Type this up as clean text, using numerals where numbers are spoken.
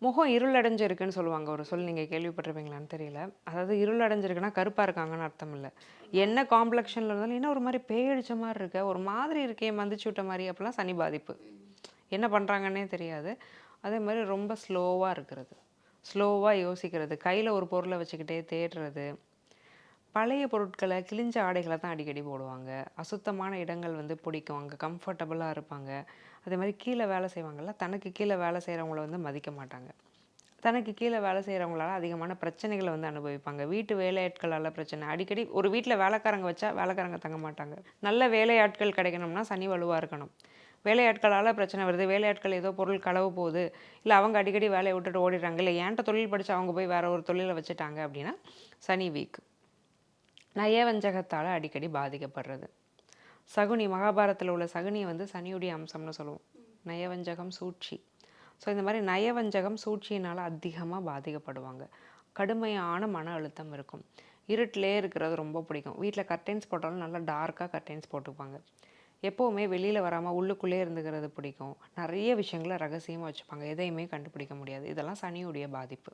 முகம் இருளடைஞ்சிருக்குன்னு சொல்லுவாங்க. ஒரு சொல் நீங்க கேள்விப்பட்டிருப்பீங்களான்னு தெரியல. அதாவது இருளடைஞ்சிருக்குன்னா கருப்பா இருக்காங்கன்னு அர்த்தம் இல்ல. என்ன காம்ப்ளெக்ஷன்ல இருந்தாலும், "என்ன ஒரு மாரி பேய் அடிச்ச மாரி இருக்க, ஒரு மாதிரி இருக்கே மந்திச்சு விட்ட மாரி" அப்படிலாம் சனி பாதிப்பு. என்ன பண்றாங்கன்னே தெரியாது. அதே மாரி ரொம்ப ஸ்லோவா இருக்கிறது. ஸ்லோவா யோசிக்கிறது. கையில ஒரு பொருள வச்சுக்கிட்டே தேடுறது. பழைய பொருட்கள, கிழிஞ்ச ஆடைகள தான் அடிக்கடி போடுவாங்க. அசுத்தமான இடங்கள் வந்து பிடிக்கும். அங்க கம்ஃபர்டபுளா இருப்பாங்க. அதேமாரி கீழ வேலை செய்வாங்கல்ல, தனக்கு கீழ வேலை செய்றவங்கள வந்து மதிக்க மாட்டாங்க. தனக்கு கீழ வேலை செய்றவங்களால அதிகமான பிரச்சனைகள வந்து அனுபவிப்பாங்க. வீட்டு வேலையாட்களால பிரச்சனை. அடிக்கடி ஒரு வீட்ல வேலைக்காரங்க வச்சா, வேலைக்காரங்க தங்க மாட்டாங்க. நல்ல வேலையாட்கள் கிடைக்கணும்னா, சனி வலுவா இருக்கணும். வேலையாட்களால பிரச்சனை வருது. வேலையாட்கள் ஏதோ பொருள் களவு போகுது. இல்ல அவங்க அடிக்கடி வேலைய விட்டுட்டு ஓடிடுறாங்க. இல்ல என்ட்ட தொழில் படிச்சு அவங்க போய் வேற ஒரு தொழில வச்சுட்டாங்க அப்படின்னா, சனி வீக். நயவஞ்சகத்தால அடிக்கடி பாதிக்கப்படுறது. சகுனி மகாபாரதத்துல உள்ள சகுனிய வந்து சனியுடைய அம்சம்னு சொல்லுவோம். நயவஞ்சகம், சூழ்ச்சி. ஸோ இந்த மாரி நயவஞ்சகம், சூழ்ச்சியினால அதிகமா பாதிக்கப்படுவாங்க. கடுமையான மன அழுத்தம் இருக்கும். இருட்டிலேயே இருக்கிறது ரொம்ப பிடிக்கும். வீட்ல கர்டைன்ஸ் போட்டாலும் நல்லா டார்க்கா கர்டைன்ஸ் போட்டுப்பாங்க. எப்பவுமே வெளியில வராம உள்ளுக்குள்ளேயே இருந்துக்கிறது பிடிக்கும். நெறைய விஷயங்கள ரகசியமா வச்சுப்பாங்க. எதையுமே கண்டுபிடிக்க முடியாது. இதெல்லாம் சனியுடைய பாதிப்பு.